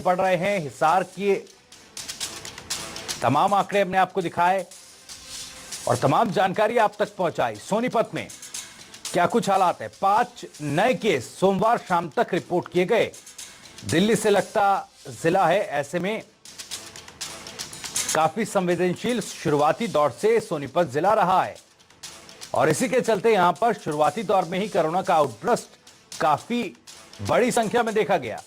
पढ़ रहे हैं। हिसार के तमाम आंकड़े हमने आपको दिखाए और तमाम जानकारी आप तक पहुंचाई। सोनीपत में क्या कुछ हालात है। 5 नए केस सोमवार शाम तक रिपोर्ट किए गए। दिल्ली से लगता जिला है, ऐसे में काफी संवेदनशील शुरुआती दौर से सोनीपत जिला रहा है और इसी के चलते यहां पर शुरुआती दौर में ही कोरोना का आउटब्रस्ट काफी बड़ी संख्या में देखा गया।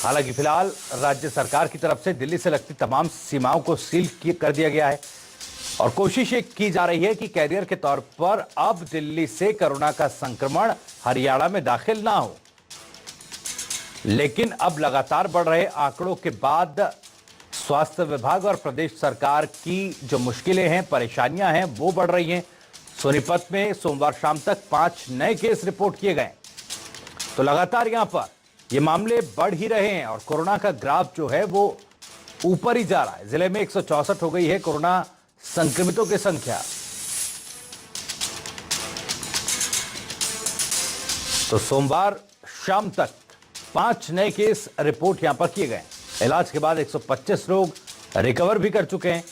हालांकि फिलहाल राज्य सरकार की तरफ से दिल्ली से लगती तमाम सीमाओं को सील कर दिया गया है और कोशिश ये की जा रही है कि कैरियर के तौर पर अब दिल्ली से कोरोना का संक्रमण हरियाणा में दाखिल ना हो। लेकिन अब लगातार बढ़ रहे आंकड़ों के बाद स्वास्थ्य विभाग और प्रदेश सरकार की जो मुश्किलें हैं, परेशानियां हैं, वो बढ़ रही हैं। सोनीपत में सोमवार शाम तक 5 नए केस रिपोर्ट किए गए, तो लगातार यहां पर ये मामले बढ़ ही रहे हैं और कोरोना का ग्राफ जो है वो ऊपर ही जा रहा है। जिले में 164 हो गई है कोरोना संक्रमितों की संख्या। तो सोमवार शाम तक 5 नए केस रिपोर्ट यहां पर किए गए। इलाज के बाद 125 लोग रिकवर भी कर चुके हैं।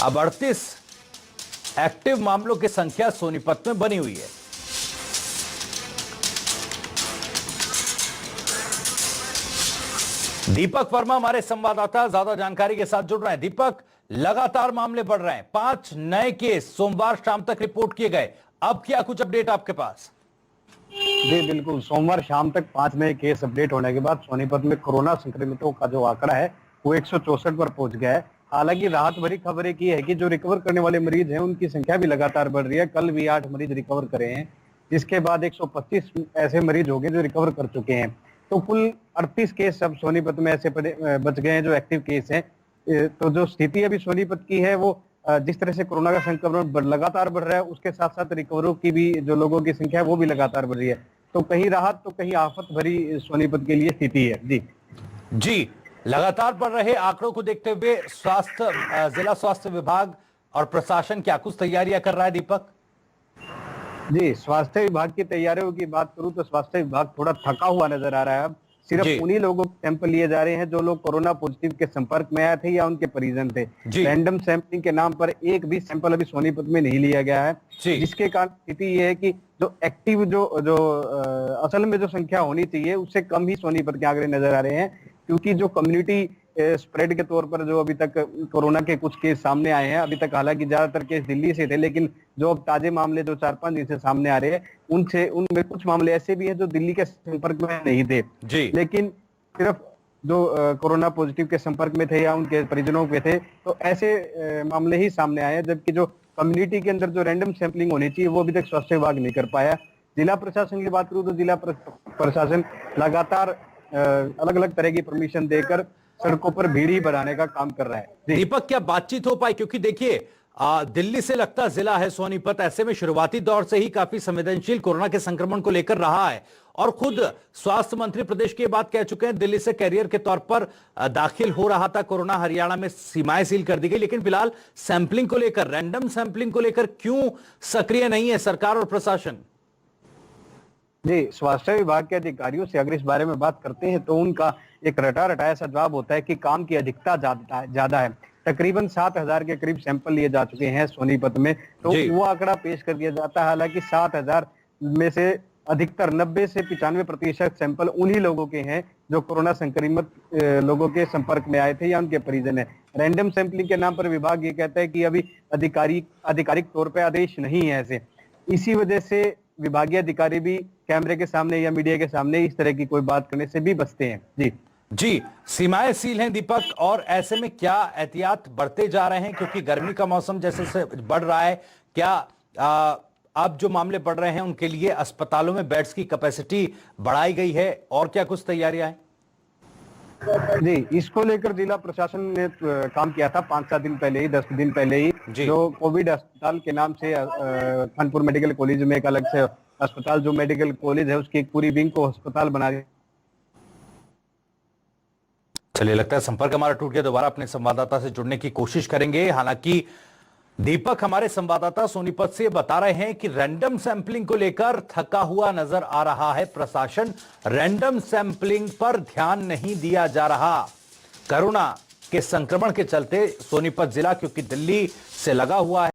अब 38 एक्टिव मामलों की संख्या सोनीपत में बनी हुई है। दीपक वर्मा हमारे संवाददाता ज्यादा जानकारी के साथ जुड़ रहे हैं। दीपक, लगातार मामले बढ़ रहे हैं, 5 नए केस सोमवार शाम तक रिपोर्ट किए गए। अब क्या कुछ अपडेट आपके पास? जी बिल्कुल, सोमवार शाम तक 5 नए केस अपडेट होने के बाद सोनीपत में कोरोना संक्रमितों का जो आंकड़ा है वो 164 पर पहुंच गया है। हालांकि राहत भरी खबर एक ये है कि जो रिकवर करने वाले मरीज हैं उनकी संख्या भी लगातार बढ़ रही है। कल भी 8 मरीज रिकवर करे हैं, जिसके बाद 125 ऐसे मरीज हो गए जो रिकवर कर चुके हैं। तो कुल 38 केस अब सोनीपत में ऐसे बच गए हैं जो एक्टिव केस हैं। तो जो स्थिति अभी सोनीपत की है वो जिस तरह से कोरोना का संक्रमण लगातार बढ़ रहा है, उसके साथ साथ रिकवरों की भी जो लोगों की संख्या है वो भी लगातार बढ़ रही है। तो कहीं राहत तो कहीं आफत भरी सोनीपत के लिए स्थिति है। जी, लगातार बढ़ रहे आंकड़ों को देखते हुए जिला स्वास्थ्य विभाग और प्रशासन क्या कुछ तैयारियां कर रहा है? दीपक जी, स्वास्थ्य विभाग की तैयारियों की बात करूं तो स्वास्थ्य विभाग थोड़ा थका हुआ नजर आ रहा है। अब सिर्फ उन्हीं लोगों के सैंपल लिए जा रहे हैं जो लोग कोरोना पॉजिटिव के संपर्क में आए थे या उनके परिजन थे। रैंडम सैंपलिंग के नाम पर एक भी सैंपल अभी सोनीपत में नहीं लिया गया है, जिसके कारण स्थिति ये है कि जो एक्टिव जो असल में जो संख्या होनी चाहिए उससे कम ही सोनीपत के आंकड़े नजर आ रहे हैं। क्योंकि जो कम्युनिटी स्प्रेड के तौर पर जो अभी तक कोरोना के कुछ केस सामने आए हैं, अभी तक हालांकि ज्यादातर केस दिल्ली से थे, लेकिन जो अब ताजे मामले जो 4-5 दिन से सामने आ रहे हैं उनमें कुछ मामले ऐसे भी हैं जो दिल्ली के संपर्क में नहीं थे, लेकिन सिर्फ जो कोरोना पॉजिटिव के संपर्क में थे या उनके परिजनों के थे, तो ऐसे मामले ही सामने आए हैं। जबकि जो कम्युनिटी के अंदर जो रैंडम सैंपलिंग होनी चाहिए वो अभी तक स्वास्थ्य विभाग नहीं कर पाया। जिला प्रशासन की बात करूं तो जिला प्रशासन लगातार अलग अलग तरह की परमिशन देकर सड़कों पर भीड़ बढ़ाने का काम कर रहा है। दीपक, क्या बातचीत हो पाई? क्योंकि देखिए दिल्ली से लगता जिला है सोनीपत, ऐसे में शुरुआती दौर से ही काफी संवेदनशील कोरोना के संक्रमण को लेकर रहा है और खुद स्वास्थ्य मंत्री प्रदेश की बात कह चुके हैं, दिल्ली से कैरियर के तौर पर दाखिल हो रहा था कोरोना। हरियाणा में सीमाएं सील कर दी गई, लेकिन फिलहाल सैंपलिंग को लेकर, रैंडम सैंपलिंग को लेकर क्यों सक्रिय नहीं है सरकार और प्रशासन? जी, स्वास्थ्य विभाग के अधिकारियों से अगर इस बारे में बात करते हैं तो उनका एक रटा रटाया सा जवाब होता है कि काम की अधिकता ज्यादा है। तकरीबन 7,000 के करीब सैंपल लिए जा चुके हैं सोनीपत में, तो वो आंकड़ा पेश कर दिया जाता है। हालांकि 7,000 में से अधिकतर 90 से 95% सैंपल उन्हीं लोगों के हैं जो कोरोना संक्रमित लोगों के संपर्क में आए थे या उनके परिजन है। रैंडम सैंपलिंग के नाम पर विभाग ये कहता है कि अभी आधिकारिक तौर पर आदेश नहीं है ऐसे। इसी वजह से विभागीय अधिकारी भी कैमरे के सामने या मीडिया के सामने इस तरह की कोई बात करने से भी बचते हैं। जी, सीमाएं सील हैं दीपक, और ऐसे में क्या एहतियात बढ़ते जा रहे हैं? क्योंकि गर्मी का मौसम जैसे से बढ़ रहा है, क्या अब जो मामले बढ़ रहे हैं उनके लिए अस्पतालों में बेड्स की कैपेसिटी बढ़ाई गई है और क्या कुछ तैयारियां हैं? जी, इसको लेकर जिला प्रशासन ने काम किया था 5-7 दिन पहले ही, 10 दिन पहले ही, जो कोविड अस्पताल के नाम से खानपुर मेडिकल कॉलेज में एक अलग से अस्पताल, जो मेडिकल कॉलेज है उसकी एक पूरी विंग को अस्पताल बना दिया। चलिए, लगता है संपर्क हमारा टूट गया। दोबारा अपने संवाददाता से जुड़ने की कोशिश करेंगे। हालांकि दीपक हमारे संवाददाता सोनीपत से बता रहे हैं कि रैंडम सैंपलिंग को लेकर थका हुआ नजर आ रहा है प्रशासन। रैंडम सैंपलिंग पर ध्यान नहीं दिया जा रहा। कोरोना के संक्रमण के चलते सोनीपत जिला क्योंकि दिल्ली से लगा हुआ है।